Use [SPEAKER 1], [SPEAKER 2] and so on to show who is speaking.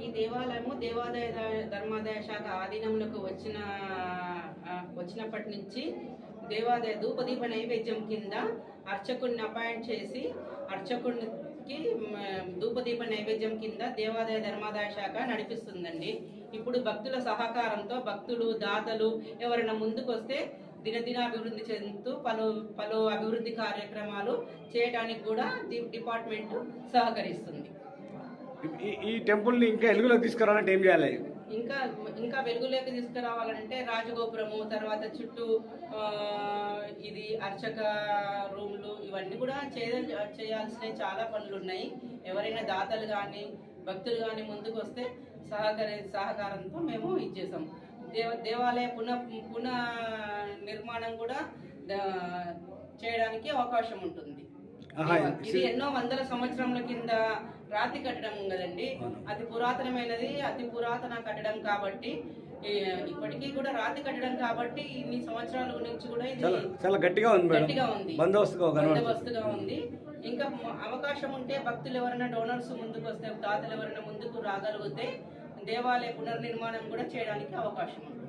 [SPEAKER 1] ఈ దేవాలయము దేవాదాయ ధర్మాదాయ శాఖ ఆధీనంలోకి వచ్చినప్పటి నుంచి దేవాదాయ ధూపదీప నైవేద్యం కింద అర్చకుడిని అపాయింట్ చేసి అర్చకుడికి ధూపదీప నైవేద్యం కింద దేవాదాయ ధర్మాదాయ శాఖ నడిపిస్తుందండి. ఇప్పుడు భక్తుల సహకారంతో భక్తులు దాతలు ఎవరైనా ముందుకు వస్తే దినదిన అభివృద్ధి చెందుతూ పలు అభివృద్ధి కార్యక్రమాలు చేయడానికి కూడా డిపార్ట్మెంట్ సహకరిస్తుంది.
[SPEAKER 2] ఈ టెంపుల్ని ఇంకా వెలుగులోకి తీసుకురావాలంటే ఏం చేయాలి?
[SPEAKER 1] ఇంకా వెలుగులోకి తీసుకురావాలంటే రాజగోపురము, తర్వాత చుట్టూ ఇది అర్చక రూమ్లు, ఇవన్నీ కూడా చేయాల్సిన చాలా పనులు ఉన్నాయి. ఎవరైనా దాతలు కానీ భక్తులు కానీ ముందుకు వస్తే సహకారంతో మేము ఇచ్చేసాం. దేవాలయ పునః నిర్మాణం కూడా చేయడానికి అవకాశం ఉంటుంది. ఇది ఎన్నో వందల సంవత్సరముల కింద రాతి కట్టడం కదండి, అతి పురాతనమైనది, అతి పురాతన కట్టడం కాబట్టి ఇప్పటికీ కూడా రాతి కట్టడం కాబట్టి ఇన్ని సంవత్సరాల నుంచి కూడా ఇది
[SPEAKER 2] చాలా గట్టిగా ఉంది,
[SPEAKER 1] బందోబస్తుగా ఉంది. ఇంకా అవకాశం ఉంటే భక్తులు ఎవరైనా డోనర్స్ ముందుకు వస్తే, దాతలు ఎవరైనా ముందుకు రాగలిగితే దేవాలయ పునర్నిర్మాణం కూడా చేయడానికి అవకాశం ఉంది.